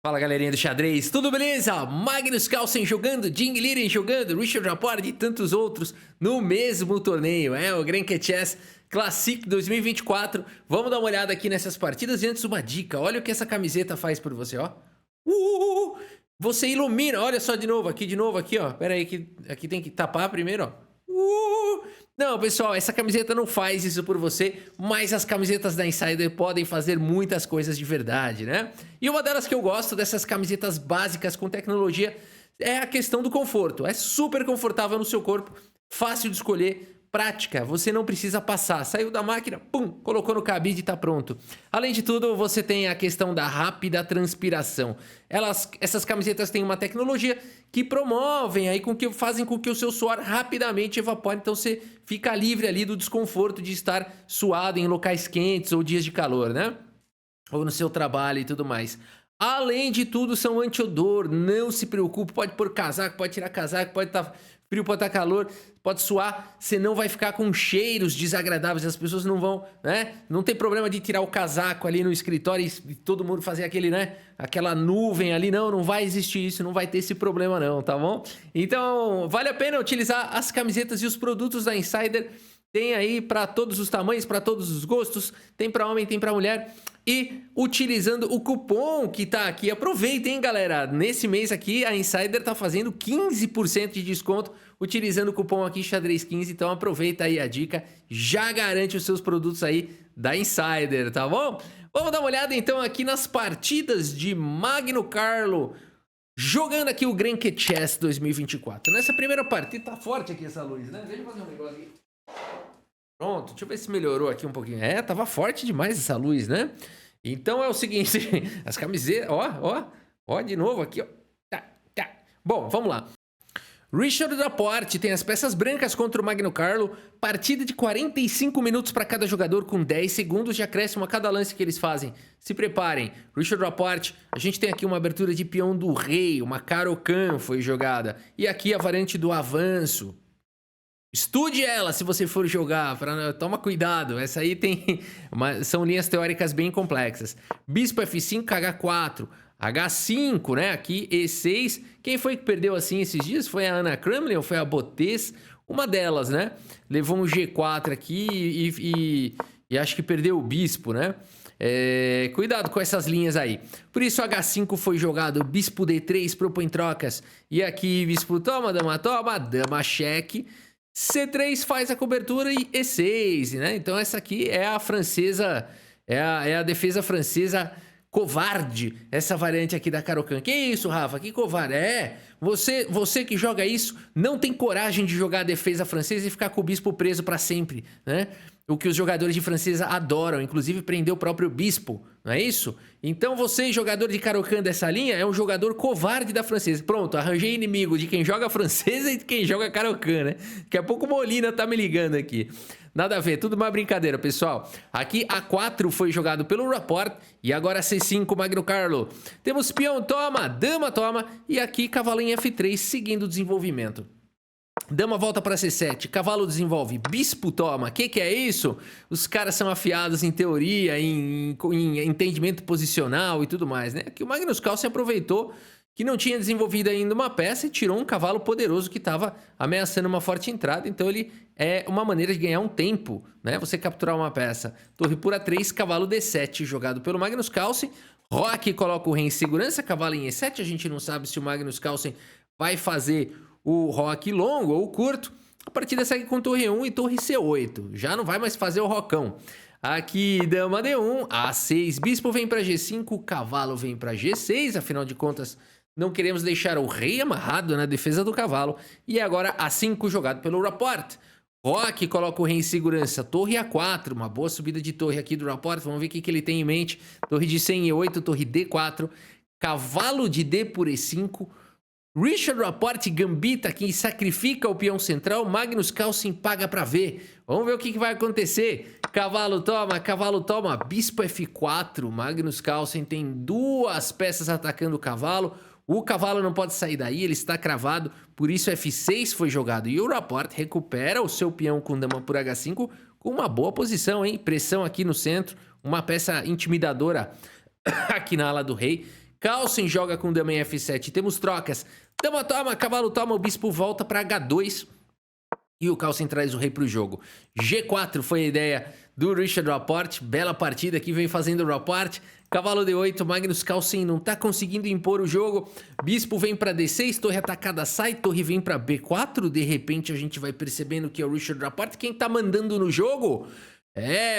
Fala galerinha do xadrez, tudo beleza? Magnus Carlsen jogando, Jing Liren jogando, Richard Rapport e tantos outros no mesmo torneio, o Grand Chess Classic 2024. Vamos dar uma olhada aqui nessas partidas e antes uma dica, olha o que essa camiseta faz por você, ó. Você ilumina, olha só de novo, aqui, ó. Pera aí que aqui tem que tapar primeiro, ó. Não, pessoal, essa camiseta não faz isso por você, mas as camisetas da Insider podem fazer muitas coisas de verdade, né? E uma delas que eu gosto dessas camisetas básicas com tecnologia é a questão do conforto. É super confortável no seu corpo, fácil de escolher, prática, você não precisa passar. Saiu da máquina, pum, colocou no cabide e tá pronto. Além de tudo, você tem a questão da rápida transpiração. Essas camisetas têm uma tecnologia que promovem aí fazem com que o seu suor rapidamente evapore, então você fica livre ali do desconforto de estar suado em locais quentes ou dias de calor, né? Ou no seu trabalho e tudo mais. Além de tudo, são anti-odor, não se preocupe, pode pôr casaco, pode tirar casaco, pode estar frio, pode estar calor, pode suar, você não vai ficar com cheiros desagradáveis, as pessoas não vão, né? Não tem problema de tirar o casaco ali no escritório e todo mundo fazer aquele, né? Aquela nuvem ali, não vai existir isso, não vai ter esse problema não, tá bom? Então, vale a pena utilizar as camisetas e os produtos da Insider. Tem aí para todos os tamanhos, para todos os gostos, tem para homem, tem para mulher. E utilizando o cupom que tá aqui, aproveitem, galera. Nesse mês aqui, a Insider tá fazendo 15% de desconto utilizando o cupom aqui xadrez15. Então aproveita aí a dica, já garante os seus produtos aí da Insider, tá bom? Vamos dar uma olhada então aqui nas partidas de Magno Carlo, jogando aqui o Grand Chess 2024. Nessa primeira partida, tá forte aqui essa luz, né? Deixa eu fazer um negócio aqui. Pronto, deixa eu ver se melhorou aqui um pouquinho. Tava forte demais essa luz, né? Então é o seguinte, as camisetas, ó, de novo aqui, ó. Tá. Bom, vamos lá. Richard Rapport tem as peças brancas contra o Magno Carlo, partida de 45 minutos para cada jogador com 10 segundos de acréscimo a cada lance que eles fazem. Se preparem, Richard Rapport, a gente tem aqui uma abertura de peão do rei, uma Caro-Kann foi jogada, e aqui a variante do avanço. Estude ela se você for jogar, toma cuidado, essa aí são linhas teóricas bem complexas. Bispo F5, H4, H5, né, aqui E6. Quem foi que perdeu assim esses dias? Foi a Anna Kremlin ou foi a Botes? Uma delas, né? Levou um G4 aqui e acho que perdeu o bispo, né? Cuidado com essas linhas aí. Por isso H5 foi jogado, bispo D3 propõe trocas. E aqui bispo toma, dama cheque. C3 faz a cobertura e E6, né? Então essa aqui é a francesa, é a defesa francesa covarde, essa variante aqui da Caro-Kann. Que isso, Rafa? Que covarde? Você que joga isso não tem coragem de jogar a defesa francesa e ficar com o bispo preso para sempre, né? O que os jogadores de francesa adoram, inclusive prender o próprio bispo, não é isso? Então você, jogador de Caro-Kann dessa linha, é um jogador covarde da francesa. Pronto, arranjei inimigo de quem joga francesa e de quem joga Caro-Kann, né? Daqui a pouco o Molina tá me ligando aqui. Nada a ver, tudo uma brincadeira, pessoal. Aqui A4 foi jogado pelo Rapport e agora C5, Magno Carlo. Temos peão toma, dama toma e aqui cavalo em F3 seguindo o desenvolvimento. Dama volta para C7, cavalo desenvolve, bispo toma. Que é isso? Os caras são afiados em teoria, em entendimento posicional e tudo mais, né? Aqui o Magnus Carlsen aproveitou que não tinha desenvolvido ainda uma peça e tirou um cavalo poderoso que estava ameaçando uma forte entrada. Então ele é uma maneira de ganhar um tempo, né? Você capturar uma peça. Torre por A3, cavalo D7 jogado pelo Magnus Carlsen. Roque coloca o rei em segurança, cavalo em E7. A gente não sabe se o Magnus Carlsen vai fazer o roque longo ou curto. A partida segue com torre 1 e torre C8. Já não vai mais fazer o rocão. Aqui dama D1, A6, bispo vem para G5, cavalo vem para G6. Afinal de contas, não queremos deixar o rei amarrado na defesa do cavalo. E agora A5 jogado pelo Rapport. Roque coloca o rei em segurança. Torre A4, uma boa subida de torre aqui do Rapport. Vamos ver o que ele tem em mente. Torre de 100 em E8, torre D4. Cavalo de D por E5. Richard Rapport gambita aqui e sacrifica o peão central. Magnus Carlsen paga para ver. Vamos ver o que vai acontecer. Cavalo toma, bispo F4. Magnus Carlsen tem duas peças atacando o cavalo. O cavalo não pode sair daí, ele está cravado. Por isso F6 foi jogado. E o Rapport recupera o seu peão com dama por H5 com uma boa posição, hein? Pressão aqui no centro. Uma peça intimidadora aqui na ala do rei. Carlsen joga com dama em F7. Temos trocas. Dama toma, cavalo toma, o bispo volta para H2. E o Carlsen traz o rei para o jogo. G4 foi a ideia do Richard Rapport. Bela partida que vem fazendo o Rapport. Cavalo D8, Magnus Carlsen não tá conseguindo impor o jogo. Bispo vem para D6, torre atacada sai, torre vem para B4. De repente a gente vai percebendo que é o Richard Rapport quem tá mandando no jogo.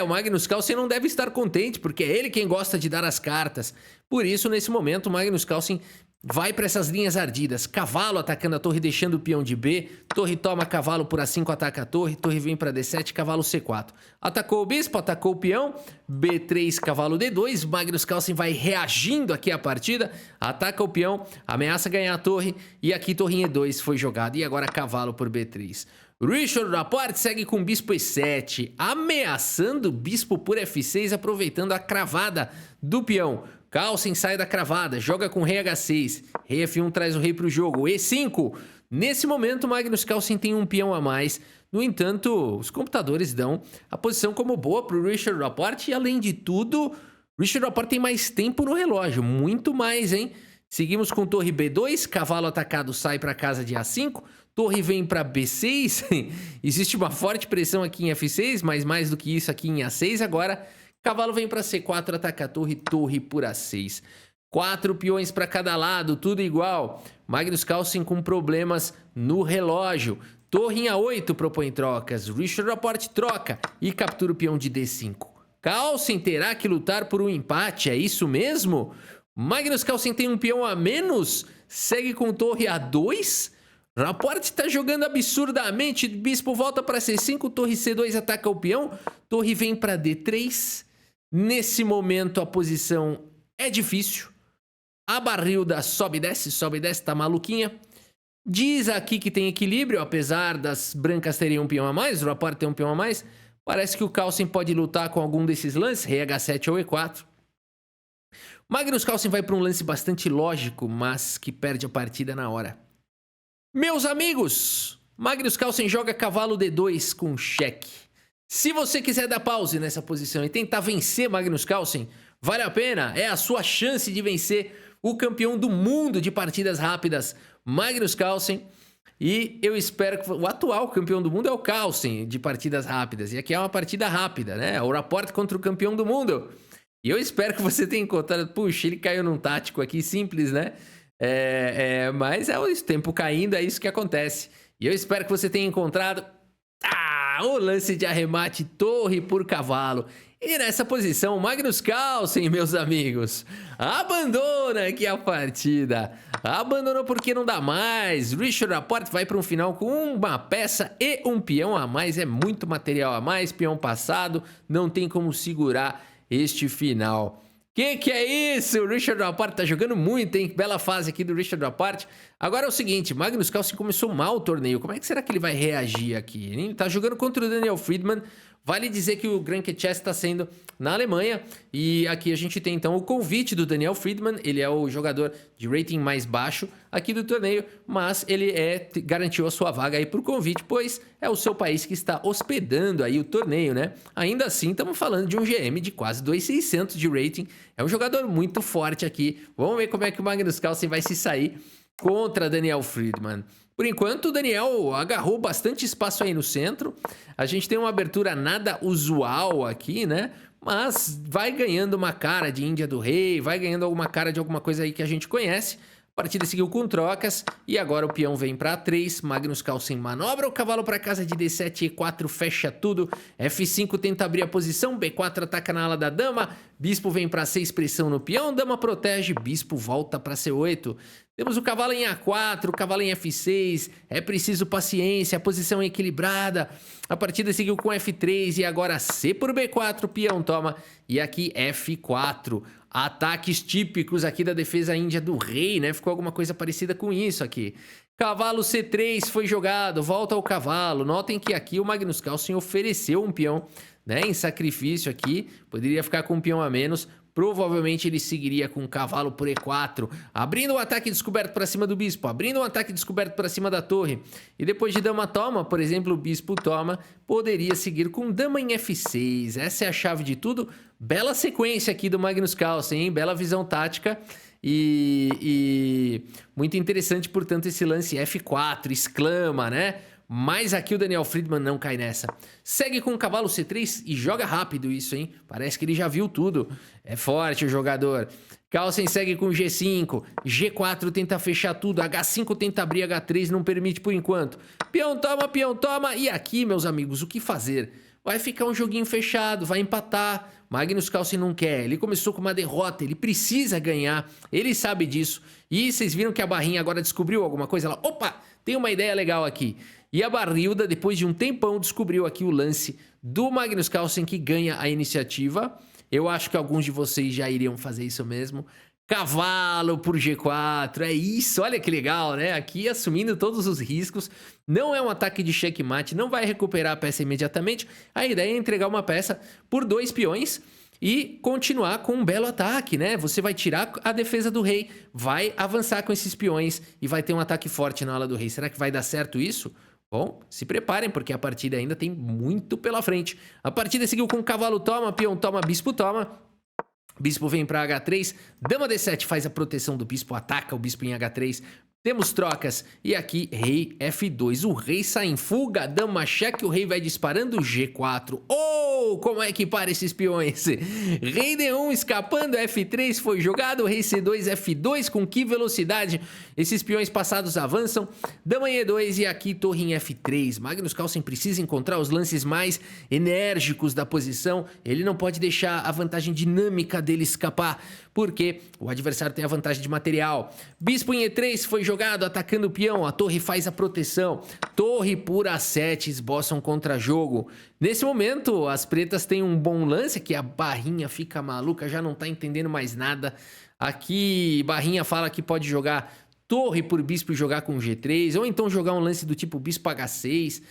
O Magnus Carlsen não deve estar contente, porque é ele quem gosta de dar as cartas. Por isso, nesse momento, o Magnus Carlsen vai para essas linhas ardidas. Cavalo atacando a torre, deixando o peão de B. Torre toma, cavalo por A5, ataca a torre. Torre vem para D7, cavalo C4. Atacou o bispo, atacou o peão. B3, cavalo D2. Magnus Carlsen vai reagindo aqui à partida. Ataca o peão, ameaça ganhar a torre. E aqui torre em E2 foi jogado. E agora cavalo por B3. Richard Rapport segue com bispo E7, ameaçando o bispo por F6, aproveitando a cravada do peão. Carlsen sai da cravada, joga com rei H6. Rei F1 traz o rei para o jogo. E5. Nesse momento, Magnus Carlsen tem um peão a mais. No entanto, os computadores dão a posição como boa para o Richard Rapport. E além de tudo, Richard Rapport tem mais tempo no relógio. Muito mais, hein? Seguimos com torre B2. Cavalo atacado sai para casa de A5. Torre vem para B6. Existe uma forte pressão aqui em F6, mas mais do que isso aqui em A6 agora. Cavalo vem para C4, ataca a torre, torre por A6. 4 peões para cada lado, tudo igual. Magnus Carlsen com problemas no relógio. Torre em A8 propõe trocas. Richard Rapport troca e captura o peão de D5. Carlsen terá que lutar por um empate, é isso mesmo? Magnus Carlsen tem um peão a menos, segue com torre A2. Rapport está jogando absurdamente. Bispo volta para C5, torre C2 ataca o peão. Torre vem para D3. Nesse momento a posição é difícil. A barrilda sobe e desce, tá maluquinha. Diz aqui que tem equilíbrio, apesar das brancas terem um peão a mais, o Rapport tem um peão a mais. Parece que o Carlsen pode lutar com algum desses lances, rei H7 ou E4. Magnus Carlsen vai para um lance bastante lógico, mas que perde a partida na hora. Meus amigos, Magnus Carlsen joga cavalo D2 com cheque. Se você quiser dar pause nessa posição e tentar vencer Magnus Carlsen, vale a pena, é a sua chance de vencer o campeão do mundo de partidas rápidas, Magnus Carlsen. E eu espero que o atual campeão do mundo é o Carlsen de partidas rápidas. E aqui é uma partida rápida, né? O Rapport contra o campeão do mundo. E eu espero que você tenha encontrado... Puxa, ele caiu num tático aqui simples, né? Mas é o tempo caindo, é isso que acontece. E eu espero que você tenha encontrado o lance de arremate torre por cavalo. E nessa posição, Magnus Carlsen, meus amigos, abandona aqui a partida. Abandonou porque não dá mais. Richard Rapport vai para um final com uma peça e um peão a mais. É muito material a mais, peão passado. Não tem como segurar este final. Que é isso? O Richard Rapport tá jogando muito, hein? Bela fase aqui do Richard Rapport. Agora é o seguinte, Magnus Carlsen começou mal o torneio. Como é que será que ele vai reagir aqui? Ele tá jogando contra o Daniel Friedman. Vale dizer que o Grand Chess está sendo na Alemanha. E aqui a gente tem então o convite do Daniel Friedman. Ele é o jogador de rating mais baixo aqui do torneio. Mas ele garantiu a sua vaga aí por convite, pois é o seu país que está hospedando aí o torneio, né? Ainda assim, estamos falando de um GM de quase 2.600 de rating. É um jogador muito forte aqui. Vamos ver como é que o Magnus Carlsen vai se sair contra Daniel Friedman. Por enquanto, o Daniel agarrou bastante espaço aí no centro. A gente tem uma abertura nada usual aqui, né? Mas vai ganhando uma cara de Índia do Rei, vai ganhando alguma cara de alguma coisa aí que a gente conhece. A partida seguiu com trocas e agora o peão vem para A3, Magnus Carlsen manobra o cavalo para casa de D7, E4 fecha tudo, F5 tenta abrir a posição, B4 ataca na ala da dama, bispo vem para C6, pressão no peão, dama protege, bispo volta para C8. Temos o cavalo em A4, o cavalo em F6, é preciso paciência, a posição é equilibrada. A partida seguiu com F3 e agora C por B4, peão toma. E aqui F4, ataques típicos aqui da defesa índia do rei, né? Ficou alguma coisa parecida com isso aqui. Cavalo C3 foi jogado, volta ao cavalo. Notem que aqui o Magnus Carlsen ofereceu um peão, né, em sacrifício aqui. Poderia ficar com um peão a menos. Provavelmente ele seguiria com o cavalo por E4, abrindo um ataque descoberto para cima do bispo, abrindo um ataque descoberto para cima da torre. E depois de dama toma, por exemplo, o bispo toma, poderia seguir com dama em F6. Essa é a chave de tudo. Bela sequência aqui do Magnus Carlsen, hein? Bela visão tática. E muito interessante, portanto, esse lance F4, exclama, né? Mas aqui o Daniel Friedman não cai nessa. Segue com o cavalo C3 e joga rápido isso, hein? Parece que ele já viu tudo. É forte o jogador. Carlsen segue com G5. G4 tenta fechar tudo. H5 tenta abrir. H3 não permite por enquanto. Peão toma. E aqui, meus amigos, o que fazer? Vai ficar um joguinho fechado, vai empatar. Magnus Carlsen não quer. Ele começou com uma derrota. Ele precisa ganhar. Ele sabe disso. E vocês viram que a Barrinha agora descobriu alguma coisa? Ela, opa, tem uma ideia legal aqui. E a Barilda, depois de um tempão, descobriu aqui o lance do Magnus Carlsen, que ganha a iniciativa. Eu acho que alguns de vocês já iriam fazer isso mesmo. Cavalo por G4, é isso, olha que legal, né? Aqui assumindo todos os riscos, não é um ataque de checkmate, não vai recuperar a peça imediatamente. A ideia é entregar uma peça por 2 peões e continuar com um belo ataque, né? Você vai tirar a defesa do rei, vai avançar com esses peões e vai ter um ataque forte na ala do rei. Será que vai dar certo isso? Bom, se preparem, porque a partida ainda tem muito pela frente. A partida seguiu com cavalo toma, peão toma, bispo toma. Bispo vem para H3, dama D7 faz a proteção do bispo, ataca o bispo em H3. Temos trocas e aqui rei F2, o rei sai em fuga, dama cheque, o rei vai disparando G4. Oh, como é que para esses peões? Rei D1 escapando, F3 foi jogado, rei C2, F2, com que velocidade esses peões passados avançam. Dama em E2 e aqui torre em F3. Magnus Carlsen precisa encontrar os lances mais enérgicos da posição, ele não pode deixar a vantagem dinâmica dele escapar, porque o adversário tem a vantagem de material. Bispo em E3 foi jogado, atacando o peão, a torre faz a proteção. Torre por A7, esboçam contra-jogo. Nesse momento, as pretas têm um bom lance, que a Barrinha fica maluca, já não tá entendendo mais nada. Aqui, Barrinha fala que pode jogar torre por bispo e jogar com G3, ou então jogar um lance do tipo bispo H6,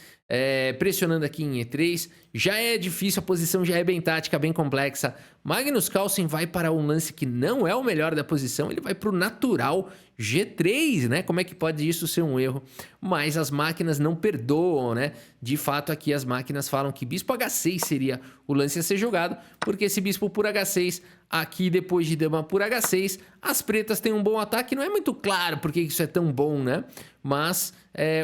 pressionando aqui em E3. Já é difícil, a posição já é bem tática, bem complexa. Magnus Carlsen vai para um lance que não é o melhor da posição, ele vai para o natural G3, né? Como é que pode isso ser um erro? Mas as máquinas não perdoam, né? De fato, aqui as máquinas falam que bispo H6 seria o lance a ser jogado, porque esse bispo por H6, aqui depois de dama por H6, as pretas têm um bom ataque. Não é muito claro porque isso é tão bom, né? Mas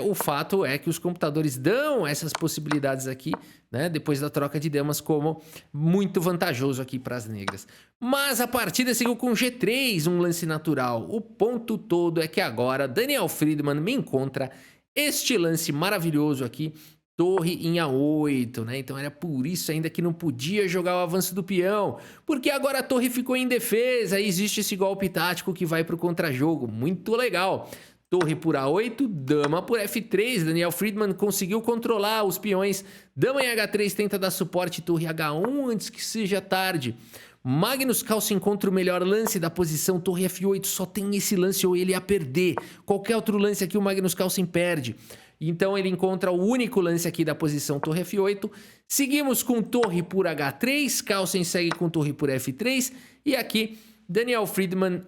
o fato é que os computadores dão essas possibilidades aqui, né? Depois da troca de damas, como muito vantajoso aqui para as negras. Mas a partida seguiu com G3, um lance natural. O ponto todo é que agora Daniel Friedman me encontra este lance maravilhoso aqui, torre em A8, né? Então era por isso ainda que não podia jogar o avanço do peão, porque agora a torre ficou em defesa e existe esse golpe tático que vai para o contra-jogo. Muito legal. Torre por A8, dama por F3. Daniel Friedman conseguiu controlar os peões. Dama em H3 tenta dar suporte, torre H1 antes que seja tarde. Magnus Carlsen encontra o melhor lance da posição, torre F8. Só tem esse lance ou ele ia perder. Qualquer outro lance aqui o Magnus Carlsen perde. Então ele encontra o único lance aqui da posição, torre F8. Seguimos com torre por H3. Carlsen segue com torre por F3. E aqui Daniel Friedman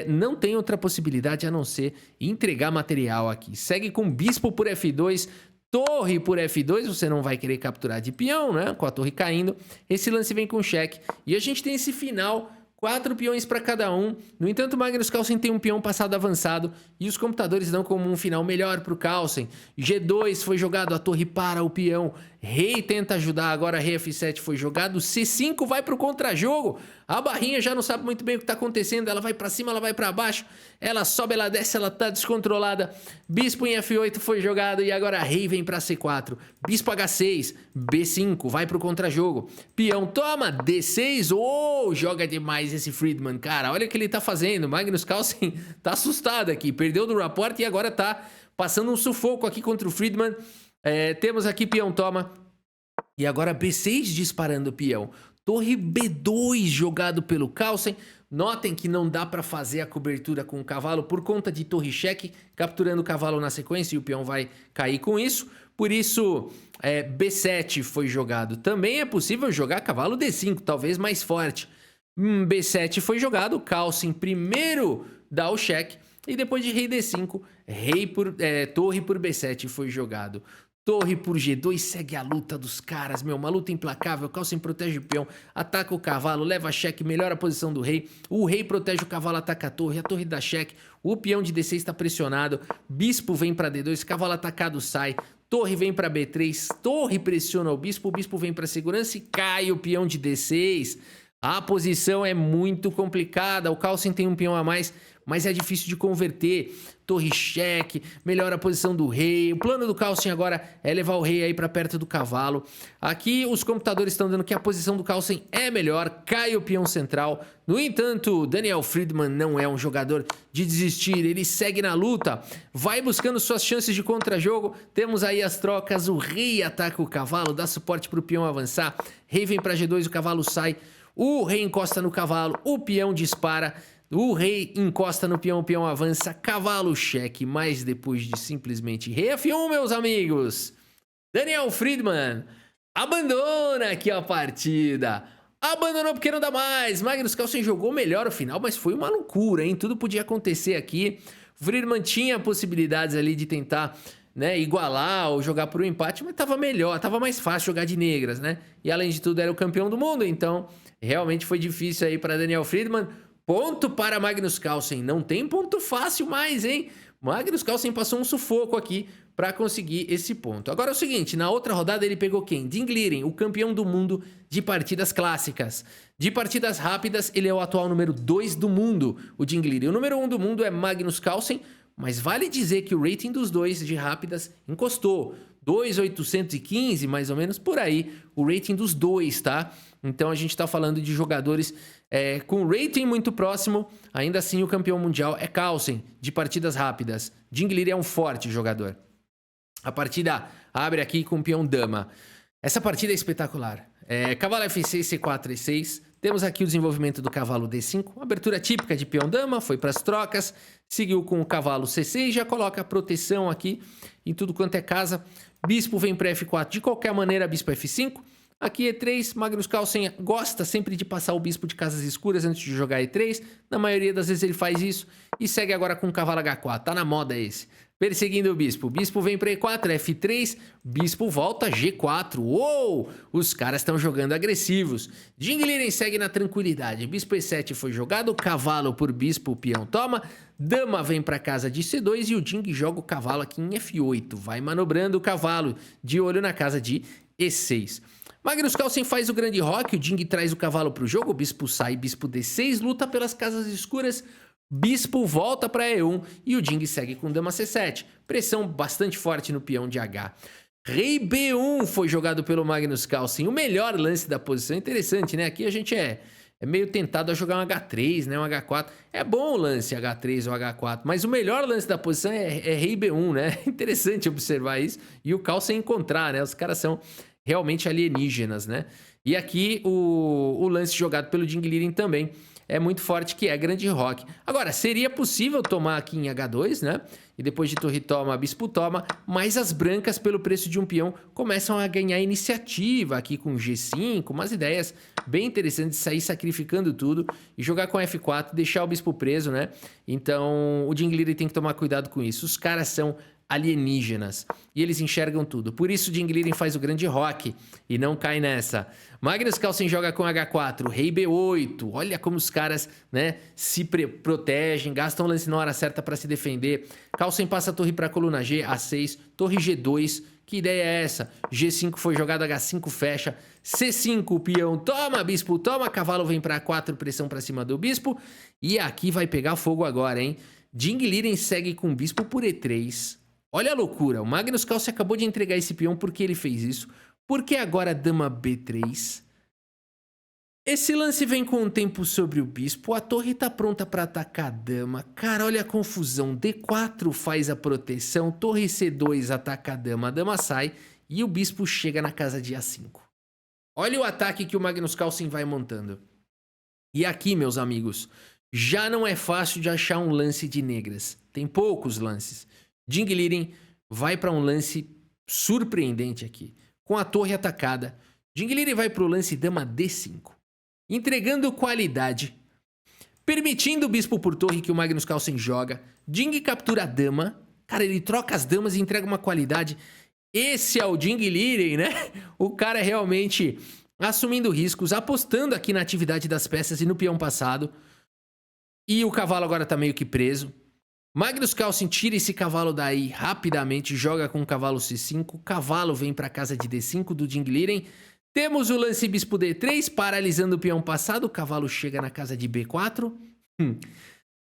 não tem outra possibilidade a não ser entregar material aqui. Segue com bispo por F2, torre por F2, você não vai querer capturar de peão, né? Com a torre caindo. Esse lance vem com cheque. E a gente tem esse final, 4 peões para cada um. No entanto, Magnus Carlsen tem um peão passado avançado e os computadores dão como um final melhor para o Carlsen. G2 foi jogado, a torre para o peão. Rei tenta ajudar, agora rei F7 foi jogado. C5 vai para o contra-jogo. A Barrinha já não sabe muito bem o que está acontecendo. Ela vai para cima, ela vai para baixo. Ela sobe, ela desce, ela está descontrolada. Bispo em F8 foi jogado e agora rei vem para C4. Bispo H6, B5, vai para o contra-jogo. Peão toma, D6. Oh, joga demais esse Friedman, cara. Olha o que ele está fazendo. Magnus Carlsen tá assustado aqui. Perdeu do rapport e agora tá passando um sufoco aqui contra o Friedman. Temos aqui peão toma. E agora B6 disparando o peão. Torre B2 jogado pelo Carlsen. Notem que não dá para fazer a cobertura com o cavalo por conta de torre cheque, capturando o cavalo na sequência e o peão vai cair com isso. Por isso, B7 foi jogado. Também é possível jogar cavalo D5, talvez mais forte. B7 foi jogado, Carlsen primeiro dá o cheque. E depois de rei D5, torre por B7 foi jogado. Torre por G2, segue a luta dos caras, meu, uma luta implacável. Carlsen protege o peão, ataca o cavalo, leva cheque, melhora a posição do rei. O rei protege o cavalo, ataca a torre dá cheque. O peão de D6 está pressionado, bispo vem para D2, cavalo atacado sai. Torre vem para B3, torre pressiona o bispo vem para segurança e cai o peão de D6. A posição é muito complicada, o Carlsen tem um peão a mais, mas é difícil de converter. Torre cheque, melhora a posição do rei. O plano do Carlsen agora é levar o rei aí para perto do cavalo. Aqui os computadores estão dando que a posição do Carlsen é melhor, cai o peão central. No entanto, Daniel Friedman não é um jogador de desistir, ele segue na luta, vai buscando suas chances de contra-jogo. Temos aí as trocas, o rei ataca o cavalo, dá suporte para o peão avançar. Rei vem para G2, o cavalo sai. O rei encosta no cavalo, o peão dispara. O rei encosta no peão, o peão avança, cavalo cheque, mas depois de simplesmente rei F1, meus amigos, Daniel Friedman abandona aqui a partida. Abandonou porque não dá mais. Magnus Carlsen jogou melhor o final, mas foi uma loucura, hein? Tudo podia acontecer aqui. Friedman tinha possibilidades ali de tentar, né, igualar ou jogar por um empate, mas tava melhor, tava mais fácil jogar de negras, né? E além de tudo era o campeão do mundo, então realmente foi difícil aí para Daniel Friedman. Ponto para Magnus Carlsen. Não tem ponto fácil mais, hein? Magnus Carlsen passou um sufoco aqui para conseguir esse ponto. Agora é o seguinte, na outra rodada ele pegou quem? Ding Liren, o campeão do mundo de partidas clássicas. De partidas rápidas, ele é o atual número 2 do mundo, o Ding Liren. O número 1 do mundo é Magnus Carlsen, mas vale dizer que o rating dos dois de rápidas encostou. 2.815, mais ou menos, por aí, o rating dos dois, tá? Então a gente tá falando de jogadores com rating muito próximo, ainda assim o campeão mundial é Carlsen, de partidas rápidas. Ding Liren é um forte jogador. A partida abre aqui com o peão dama. Essa partida é espetacular. Cavalo F6, C4, E6. Temos aqui o desenvolvimento do cavalo D5. Abertura típica de peão dama, foi para as trocas. Seguiu com o cavalo C6, já coloca a proteção aqui em tudo quanto é casa. Bispo vem para F4, de qualquer maneira, bispo F5. Aqui E3, Magnus Carlsen gosta sempre de passar o bispo de casas escuras antes de jogar E3. Na maioria das vezes ele faz isso. E segue agora com o cavalo H4, tá na moda esse. Perseguindo o bispo. Bispo vem para E4, F3, bispo volta G4. Uou! Os caras estão jogando agressivos. Ding Liren segue na tranquilidade. Bispo E7 foi jogado, cavalo por bispo, o peão toma. Dama vem para casa de C2 e o Ding joga o cavalo aqui em F8. Vai manobrando o cavalo, de olho na casa de E6. Magnus Carlsen faz o grande rock, o Ding traz o cavalo para o jogo, o bispo sai, bispo D6, luta pelas casas escuras, bispo volta para E1 e o Ding segue com dama C7. Pressão bastante forte no peão de H. Rei B1 foi jogado pelo Magnus Carlsen, o melhor lance da posição. Interessante, né? Aqui a gente é meio tentado a jogar um H3, né? Um H4. É bom o lance H3 ou H4, mas o melhor lance da posição é Rei B1, né? Interessante observar isso e o Carlsen encontrar, né? Os caras são realmente alienígenas, né? E aqui o lance jogado pelo Ding Liren também é muito forte, que é grande rock. Agora, seria possível tomar aqui em H2, né? E depois de torre toma, bispo toma, mas as brancas, pelo preço de um peão, começam a ganhar iniciativa aqui com G5, umas ideias bem interessantes de sair sacrificando tudo e jogar com F4, deixar o bispo preso, né? Então, o Ding Liren tem que tomar cuidado com isso. Os caras são alienígenas e eles enxergam tudo. Por isso Ding Liren faz o grande rock e não cai nessa. Magnus Carlsen joga com H4, Rei B8. Olha como os caras, né, se protegem, gastam o lance na hora certa para se defender. Carlsen passa a torre para a coluna G, A6, torre G2. Que ideia é essa? G5 foi jogado, H5 fecha. C5, peão toma, bispo toma, cavalo vem para A4, pressão para cima do bispo. E aqui vai pegar fogo agora, hein? Ding Liren segue com bispo por E3. Olha a loucura, o Magnus Carlsen acabou de entregar esse peão. Por que ele fez isso? Porque agora dama B3. Esse lance vem com um tempo sobre o bispo, a torre tá pronta para atacar a dama. Cara, olha a confusão, D4 faz a proteção, torre C2 ataca a dama sai e o bispo chega na casa de A5. Olha o ataque que o Magnus Carlsen vai montando. E aqui, meus amigos, já não é fácil de achar um lance de negras. Tem poucos lances. Ding Liren vai para um lance surpreendente aqui. Com a torre atacada, Ding Liren vai para o lance dama D5. Entregando qualidade. Permitindo o bispo por torre que o Magnus Carlsen joga. Ding captura a dama. Cara, ele troca as damas e entrega uma qualidade. Esse é o Ding Liren, né? O cara é realmente assumindo riscos, apostando aqui na atividade das peças e no peão passado. E o cavalo agora tá meio que preso. Magnus Carlsen tira esse cavalo daí rapidamente, joga com o cavalo C5. O cavalo vem para casa de D5 do Ding Liren. Temos o lance bispo D3, paralisando o peão passado. O cavalo chega na casa de B4.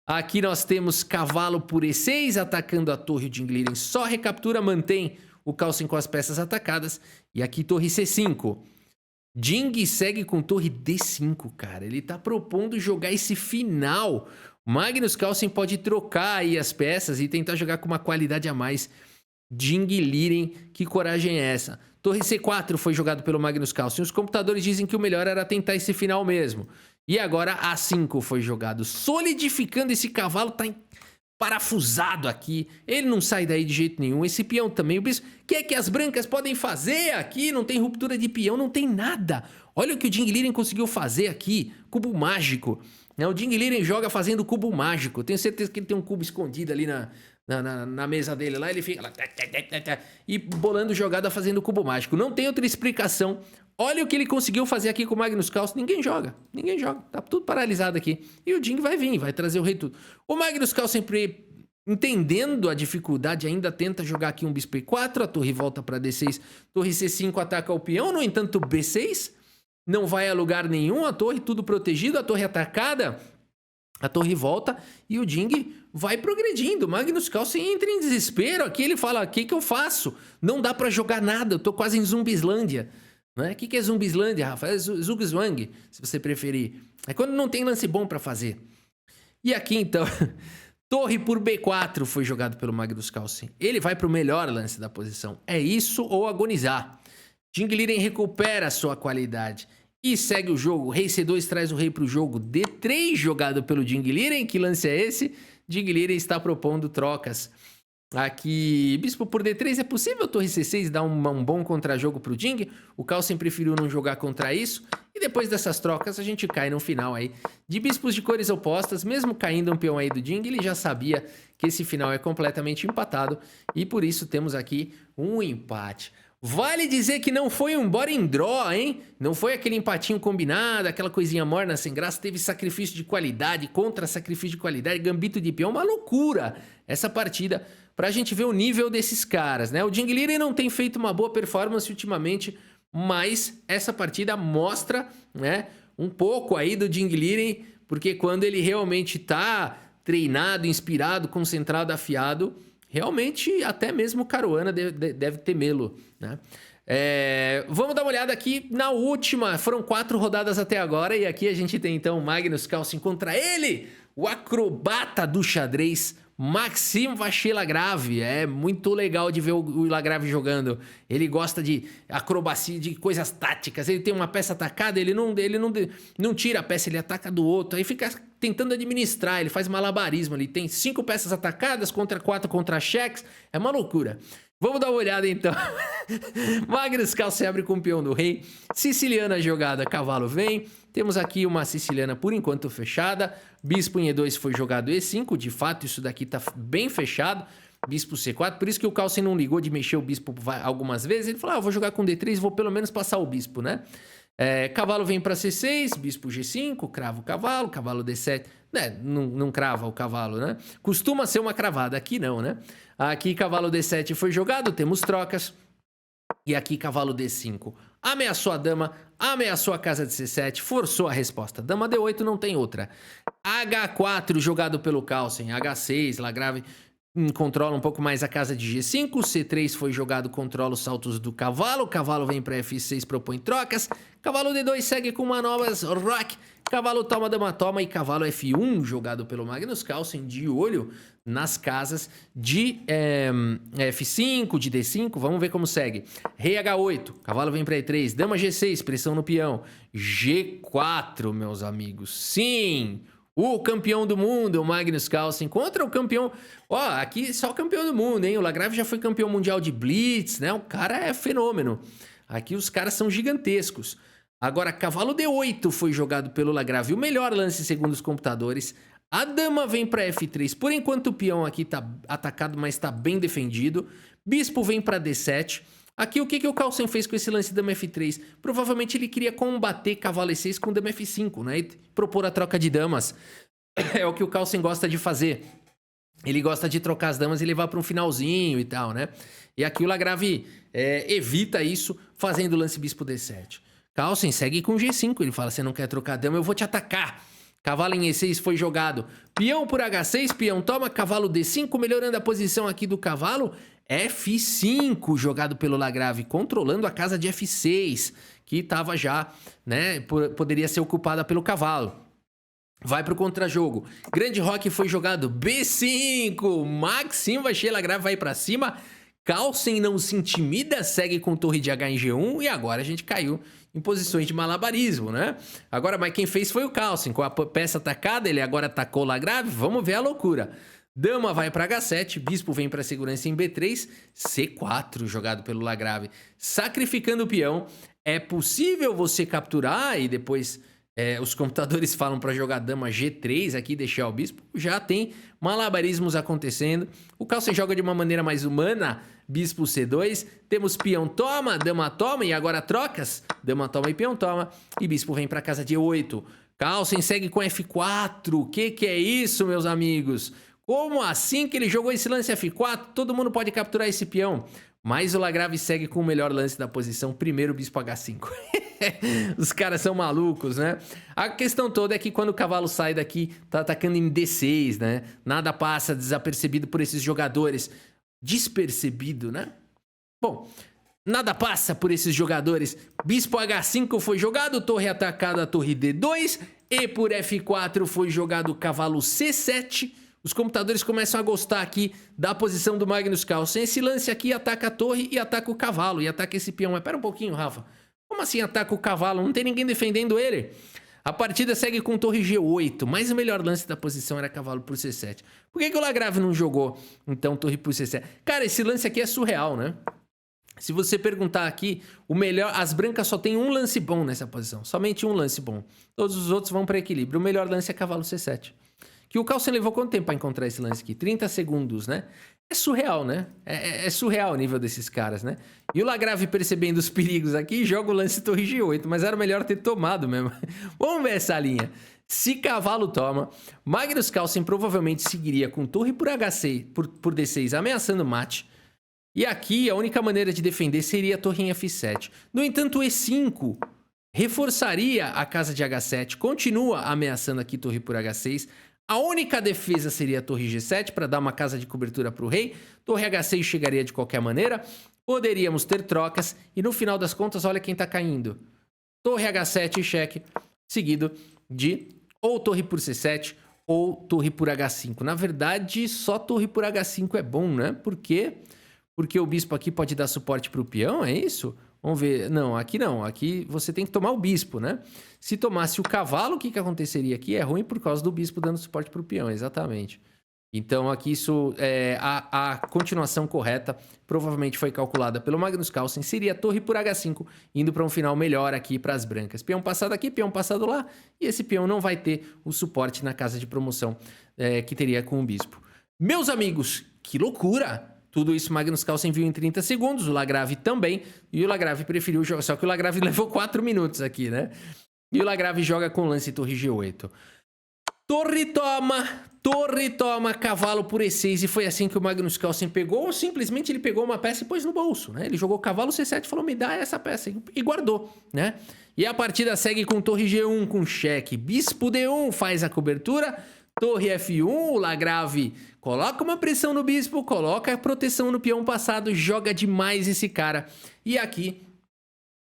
Aqui nós temos cavalo por E6, atacando a torre. O Ding Liren só recaptura, mantém o Carlsen com as peças atacadas. E aqui torre C5. Ding segue com torre D5, cara. Ele tá propondo jogar esse final. Magnus Carlsen pode trocar aí as peças e tentar jogar com uma qualidade a mais. Ding Liren, que coragem é essa? Torre C4 foi jogado pelo Magnus Carlsen. Os computadores dizem que o melhor era tentar esse final mesmo. E agora A5 foi jogado, solidificando esse cavalo, tá parafusado aqui. Ele não sai daí de jeito nenhum. Esse peão também, o bispo. O que é que as brancas podem fazer aqui? Não tem ruptura de peão, não tem nada. Olha o que o Ding Liren conseguiu fazer aqui. Cubo mágico. O Ding Liren joga fazendo cubo mágico. Tenho certeza que ele tem um cubo escondido ali na mesa dele lá. Ele fica lá e bolando jogada fazendo cubo mágico. Não tem outra explicação. Olha o que ele conseguiu fazer aqui com o Magnus Carlsen. Ninguém joga. Ninguém joga. Tá tudo paralisado aqui. E o Ding vai vir, vai trazer o rei tudo. O Magnus Carlsen, entendendo a dificuldade, ainda tenta jogar aqui um bispo E4. A torre volta para D6. Torre C5 ataca o peão. No entanto, B6 não vai a lugar nenhum. A torre tudo protegido. A torre atacada. A torre volta e o Ding vai progredindo. Magnus Carlsen entra em desespero. Aqui ele fala, o que eu faço? Não dá para jogar nada. Eu tô quase em Zumbislândia. O que é Zumbislândia, Rafa? É Zugzwang, se você preferir. É quando não tem lance bom para fazer. E aqui, então, torre por B4 foi jogado pelo Magnus Carlsen. Ele vai para o melhor lance da posição. É isso ou agonizar. Ding Liren recupera a sua qualidade e segue o jogo. Rei C2 traz o rei para o jogo. D3 jogado pelo Ding Liren. Que lance é esse? Ding Liren está propondo trocas. Aqui, bispo por D3 é possível. Torre C6 dar um bom contra-jogo pro Ding. O Carlsen preferiu não jogar contra isso. E depois dessas trocas a gente cai no final aí de bispos de cores opostas. Mesmo caindo um peão aí do Ding, ele já sabia que esse final é completamente empatado. E por isso temos aqui um empate. Vale dizer que não foi um bora em draw, hein? Não foi aquele empatinho combinado, aquela coisinha morna sem graça. Teve sacrifício de qualidade, contra sacrifício de qualidade, gambito de peão. Uma loucura essa partida pra gente ver o nível desses caras, né? O Ding Liren não tem feito uma boa performance ultimamente, mas essa partida mostra, né, um pouco aí do Ding Liren, porque quando ele realmente tá treinado, inspirado, concentrado, afiado, realmente até mesmo o Caruana deve temê-lo, né? Vamos dar uma olhada aqui na última. Foram 4 rodadas até agora e aqui a gente tem então o Magnus Carlsen contra ele, o acrobata do xadrez, Maxime Vachier-Lagrave. É muito legal de ver o Lagrave jogando. Ele gosta de acrobacia, de coisas táticas. Ele tem uma peça atacada, ele não tira a peça, ele ataca do outro. Aí fica tentando administrar, ele faz malabarismo. Ele tem 5 peças atacadas contra 4 contra-cheques. É uma loucura. Vamos dar uma olhada então. Magnus Carlsen abre com o peão do rei. Siciliana jogada, cavalo vem. Temos aqui uma siciliana por enquanto fechada. Bispo em E2 foi jogado E5. De fato, isso daqui tá bem fechado. Bispo C4. Por isso que o Carlsen não ligou de mexer o bispo algumas vezes. Ele falou, eu vou jogar com D3, vou pelo menos passar o bispo, né? Cavalo vem para C6, bispo G5, crava o cavalo, cavalo D7. Não crava o cavalo, né? Costuma ser uma cravada, aqui não, né? Aqui cavalo D7 foi jogado, temos trocas. E aqui cavalo D5. Ameaçou a dama, ameaçou a casa de C7, forçou a resposta. Dama D8 não tem outra. H4 jogado pelo Carlsen, H6, Lagrave controla um pouco mais a casa de G5, C3 foi jogado, controla os saltos do cavalo, cavalo vem para F6, propõe trocas, cavalo D2 segue com manobras rock, cavalo toma, dama toma e cavalo F1 jogado pelo Magnus Carlsen, de olho nas casas de F5, de D5, vamos ver como segue. Rei H8, cavalo vem para E3, dama G6, pressão no peão, G4, meus amigos, sim! O campeão do mundo, o Magnus Carlsen, contra o campeão... Ó, aqui só o campeão do mundo, hein? O Lagrave já foi campeão mundial de Blitz, né? O cara é fenômeno. Aqui os caras são gigantescos. Agora, cavalo D8 foi jogado pelo Lagrave. O melhor lance segundo os computadores. A dama vem para F3. Por enquanto o peão aqui tá atacado, mas tá bem defendido. Bispo vem para D7. Aqui o que o Carlsen fez com esse lance dama F3? Provavelmente ele queria combater cavalo E6 com dama F5, né? E propor a troca de damas. É o que o Carlsen gosta de fazer. Ele gosta de trocar as damas e levar para um finalzinho e tal, né? E aqui o Lagrave evita isso fazendo o lance bispo D7. Carlsen segue com G5. Ele fala, você não quer trocar dama, eu vou te atacar. Cavalo em E6 foi jogado. Peão por H6, peão toma, cavalo D5, melhorando a posição aqui do cavalo. F5 jogado pelo Lagrave, controlando a casa de F6, que estava já, né, poderia ser ocupada pelo cavalo. Vai pro contrajogo. Grande roque foi jogado. B5. Maxim Vacher Lagrave vai pra cima. Carlsen não se intimida. Segue com torre de H em G1. E agora a gente caiu em posições de malabarismo, né? Agora, mas quem fez foi o Carlsen. Com a peça atacada, ele agora atacou o Lagrave. Vamos ver a loucura. Dama vai para H7. Bispo vem para segurança em B3. C4 jogado pelo Lagrave. Sacrificando o peão. É possível você capturar e depois... os computadores falam para jogar dama G3 aqui, deixar o bispo. Já tem malabarismos acontecendo. O Carlsen joga de uma maneira mais humana. Bispo C2. Temos peão toma, dama toma e agora trocas. Dama toma e peão toma. E bispo vem para casa de E8. Carlsen segue com F4. O que é isso, meus amigos? Como assim que ele jogou esse lance F4? Todo mundo pode capturar esse peão. Mas o Lagrave segue com o melhor lance da posição. Primeiro bispo H5. Os caras são malucos, né? A questão toda é que quando o cavalo sai daqui, tá atacando em D6, né? Nada passa desapercebido por esses jogadores. Despercebido, né? Bom, nada passa por esses jogadores. Bispo H5 foi jogado, torre atacada, torre D2. E por F4 foi jogado cavalo C7. Os computadores começam a gostar aqui da posição do Magnus Carlsen. Esse lance aqui ataca a torre e ataca o cavalo. E ataca esse peão. Mas pera um pouquinho, Rafa. Como assim ataca o cavalo? Não tem ninguém defendendo ele. A partida segue com torre G8. Mas o melhor lance da posição era cavalo por C7. Por que o Lagrave não jogou, então, torre por C7? Cara, esse lance aqui é surreal, né? Se você perguntar aqui, o melhor... As brancas só tem um lance bom nessa posição. Somente um lance bom. Todos os outros vão para equilíbrio. O melhor lance é cavalo C7. Que o Carlsen levou quanto tempo para encontrar esse lance aqui? 30 segundos, né? É surreal, né? É surreal o nível desses caras, né? E o Lagrave, percebendo os perigos aqui, joga o lance torre G8, mas era melhor ter tomado mesmo. Vamos ver essa linha. Se cavalo toma, Magnus Carlsen provavelmente seguiria com torre por H6, por D6, ameaçando mate. E aqui a única maneira de defender seria a torre em F7. No entanto, o E5 reforçaria a casa de H7, continua ameaçando aqui torre por H6. A única defesa seria a torre G7 para dar uma casa de cobertura para o rei. Torre H6 chegaria de qualquer maneira. Poderíamos ter trocas. E no final das contas, olha quem está caindo. Torre H7 e cheque. Seguido de ou torre por C7 ou torre por H5. Na verdade, só torre por H5 é bom, né? Por quê? Porque o bispo aqui pode dar suporte para o peão, é isso? Vamos ver. Não, aqui não. Aqui você tem que tomar o bispo, né? Se tomasse o cavalo, o que aconteceria aqui? É ruim por causa do bispo dando suporte para o peão, exatamente. Então aqui isso a continuação correta provavelmente foi calculada pelo Magnus Carlsen. Seria torre por H5, indo para um final melhor aqui para as brancas. Peão passado aqui, peão passado lá. E esse peão não vai ter o suporte na casa de promoção que teria com o bispo. Meus amigos, que loucura! Tudo isso Magnus Carlsen viu em 30 segundos, o Lagrave também, e o Lagrave preferiu jogar, só que o Lagrave levou 4 minutos aqui, né? E o Lagrave joga com lance torre G8. Torre toma, cavalo por E6, e foi assim que o Magnus Carlsen pegou, ou simplesmente ele pegou uma peça e pôs no bolso, né? Ele jogou cavalo C7 e falou, me dá essa peça, e guardou, né? E a partida segue com torre G1, com cheque, bispo D1 faz a cobertura, torre F1, o Lagrave coloca uma pressão no bispo, coloca a proteção no peão passado, joga demais esse cara. E aqui,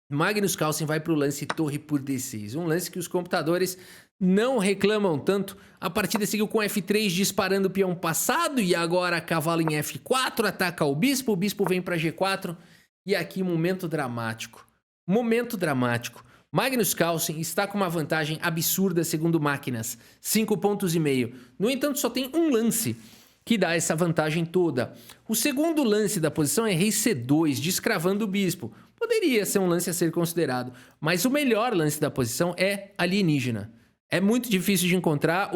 Magnus Carlsen vai para o lance torre por D6. Um lance que os computadores não reclamam tanto. A partida seguiu com F3 disparando o peão passado e agora cavalo em F4, ataca o bispo vem para G4. E aqui, momento dramático. Momento dramático. Magnus Carlsen está com uma vantagem absurda segundo máquinas, 5,5 pontos. No entanto, só tem um lance que dá essa vantagem toda. O segundo lance da posição é rei C2, descravando o bispo. Poderia ser um lance a ser considerado, mas o melhor lance da posição é alienígena. É muito difícil de encontrar.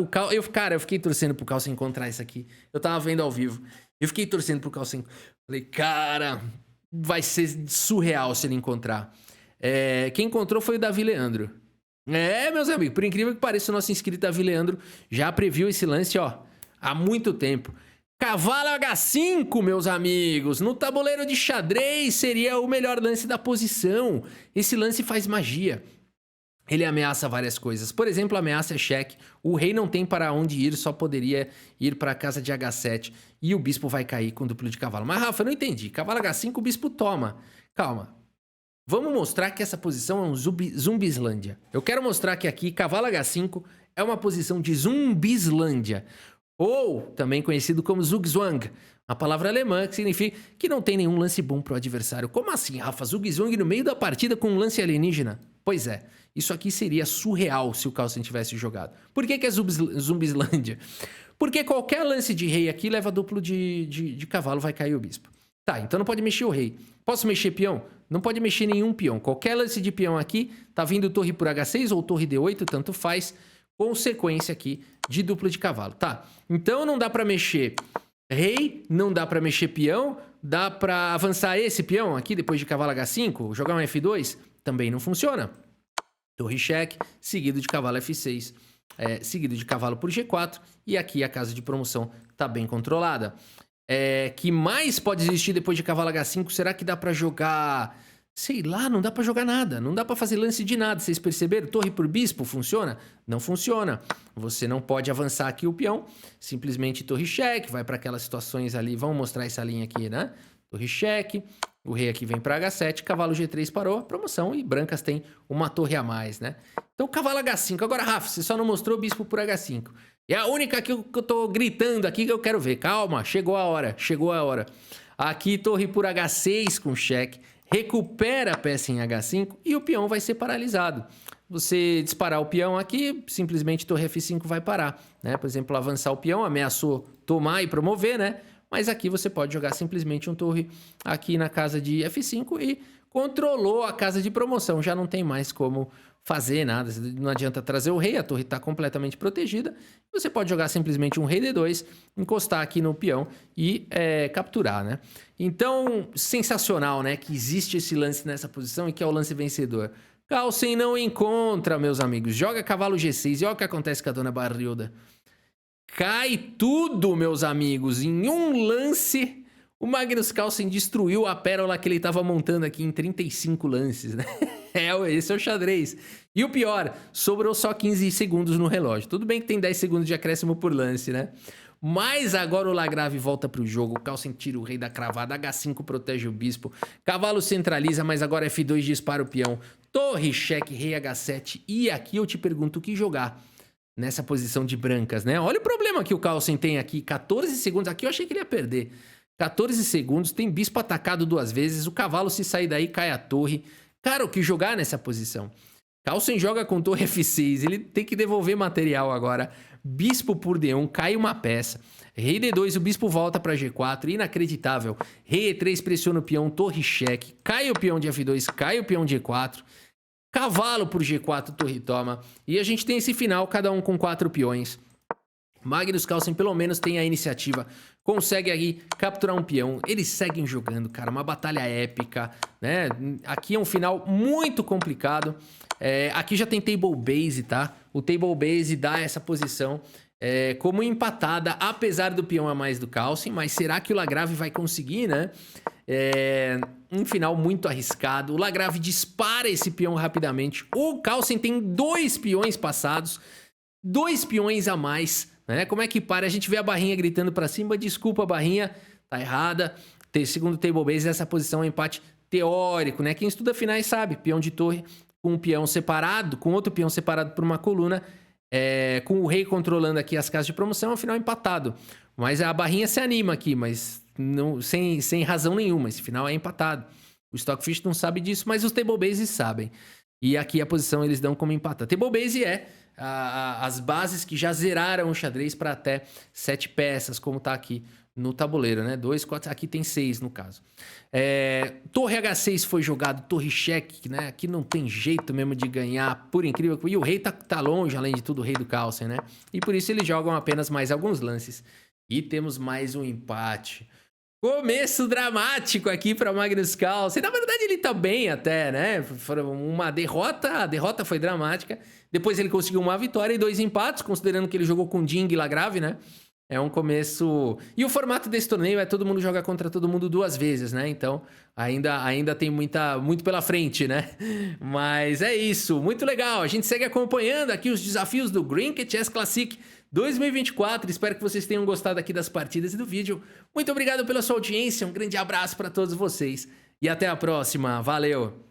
Cara, eu fiquei torcendo pro Carlsen encontrar isso aqui. Eu tava vendo ao vivo. Eu fiquei torcendo pro Carlsen. Falei, cara, vai ser surreal se ele encontrar. Quem encontrou foi o Davi Leandro. Meus amigos, por incrível que pareça, o nosso inscrito Davi Leandro já previu esse lance, ó, há muito tempo. Cavalo H5, meus amigos, no tabuleiro de xadrez seria o melhor lance da posição. Esse lance faz magia. Ele ameaça várias coisas. Por exemplo, ameaça é cheque. O rei não tem para onde ir, só poderia ir para a casa de H7. E o bispo vai cair com duplo de cavalo. Mas, Rafa, eu não entendi. Cavalo H5, o bispo toma. Calma. Vamos mostrar que essa posição é um Zumbislândia. Eu quero mostrar que aqui, cavalo H5 é uma posição de Zumbislândia. Ou também conhecido como Zugzwang. Uma palavra alemã que significa que não tem nenhum lance bom para o adversário. Como assim, Rafa? Zugzwang no meio da partida com um lance alienígena? Pois é. Isso aqui seria surreal se o Carlsen tivesse jogado. Por que é Zumbislândia? Porque qualquer lance de rei aqui leva duplo de cavalo, vai cair o bispo. Tá, então não pode mexer o rei. Posso mexer peão? Não pode mexer nenhum peão. Qualquer lance de peão aqui, tá vindo torre por H6 ou torre D8, tanto faz. Consequência aqui de duplo de cavalo. Tá, então não dá pra mexer rei, não dá pra mexer peão, dá pra avançar esse peão aqui depois de cavalo H5, jogar um F2, também não funciona. Torre cheque, seguido de cavalo F6, seguido de cavalo por G4, e aqui a casa de promoção tá bem controlada. Que mais pode existir depois de cavalo H5? Será que dá pra jogar... Sei lá, não dá pra jogar nada. Não dá pra fazer lance de nada. Vocês perceberam? Torre por bispo, funciona? Não funciona. Você não pode avançar aqui o peão. Simplesmente torre cheque. Vai pra aquelas situações ali. Vamos mostrar essa linha aqui, né? Torre cheque. O rei aqui vem pra H7. Cavalo G3 parou. Promoção. E brancas tem uma torre a mais, né? Então, cavalo H5. Agora, Rafa, você só não mostrou o bispo por H5. É a única que eu tô gritando aqui que eu quero ver. Calma, chegou a hora. Chegou a hora. Aqui, torre por H6 com cheque. Recupera a peça em H5 e o peão vai ser paralisado. Você disparar o peão aqui, simplesmente torre F5 vai parar, né? Por exemplo, avançar o peão, ameaçou tomar e promover, né? Mas aqui você pode jogar simplesmente um torre aqui na casa de F5 e controlou a casa de promoção. Já não tem mais como fazer nada. Não adianta trazer o rei, a torre está completamente protegida. Você pode jogar simplesmente um rei D2, encostar aqui no peão e capturar, né? Então, sensacional, né? Que existe esse lance nessa posição e que é o lance vencedor. Carlsen não encontra, meus amigos. Joga cavalo G6 e olha o que acontece com a dona Barilda. Cai tudo, meus amigos. Em um lance, o Magnus Carlsen destruiu a pérola que ele estava montando aqui em 35 lances, né? Esse é o xadrez. E o pior, sobrou só 15 segundos no relógio. Tudo bem que tem 10 segundos de acréscimo por lance, né? Mas agora o Lagrave volta pro jogo. O Carlsen tira o rei da cravada. H5 protege o bispo. Cavalo centraliza, mas agora F2 dispara o peão. Torre, cheque, rei H7. E aqui eu te pergunto o que jogar nessa posição de brancas, né? Olha o problema que o Carlsen tem aqui. 14 segundos. Aqui eu achei que ele ia perder. 14 segundos. Tem bispo atacado 2 vezes. O cavalo, se sair daí, cai a torre. Cara, o que jogar nessa posição? Carlsen joga com torre F6. Ele tem que devolver material agora. Bispo por D1, cai uma peça. Rei D2, o bispo volta para G4. Inacreditável. Rei E3 pressiona o peão, torre cheque. Cai o peão de F2, cai o peão de G4. Cavalo por G4, torre toma. E a gente tem esse final, cada um com 4 peões. Magnus Carlsen pelo menos tem a iniciativa. Consegue aí capturar um peão. Eles seguem jogando, cara. Uma batalha épica, né? Aqui é um final muito complicado. Aqui já tem table base, tá? O table base dá essa posição como empatada, apesar do peão a mais do Carlsen. Mas será que o Lagrave vai conseguir, né? Um final muito arriscado. O Lagrave dispara esse peão rapidamente. O Carlsen tem 2 peões passados. 2 peões a mais, né? Como é que para? A gente vê a barrinha gritando pra cima. Desculpa, barrinha, tá errada. Segundo table base, essa posição é um empate teórico, né? Quem estuda finais sabe. Peão de torre com um peão separado, com outro peão separado por uma coluna, com o rei controlando aqui as casas de promoção, é um final empatado. Mas a barrinha se anima aqui, mas não, sem razão nenhuma. Esse final é empatado. O Stockfish não sabe disso, mas os table bases sabem. E aqui a posição eles dão como empatado. Table base é as bases que já zeraram o xadrez para até 7 peças, como tá aqui no tabuleiro, né? 2, 4, aqui tem 6 no caso. Torre H6 foi jogado, torre cheque, né? Aqui não tem jeito mesmo de ganhar, por incrível que... E o rei tá longe, além de tudo, o rei do Carlsen, né? E por isso eles jogam apenas mais alguns lances. E temos mais um empate. Começo dramático aqui para Magnus Carlsen. Na verdade, ele tá bem até, né? Foi uma derrota, a derrota foi dramática. Depois ele conseguiu uma vitória e 2 empates, considerando que ele jogou com Ding e Lagrave, né? É um começo... E o formato desse torneio é todo mundo joga contra todo mundo 2 vezes, né? Então, ainda tem muito pela frente, né? Mas é isso, muito legal. A gente segue acompanhando aqui os desafios do Green Chess Classic 2024. Espero que vocês tenham gostado aqui das partidas e do vídeo. Muito obrigado pela sua audiência, um grande abraço para todos vocês. E até a próxima. Valeu!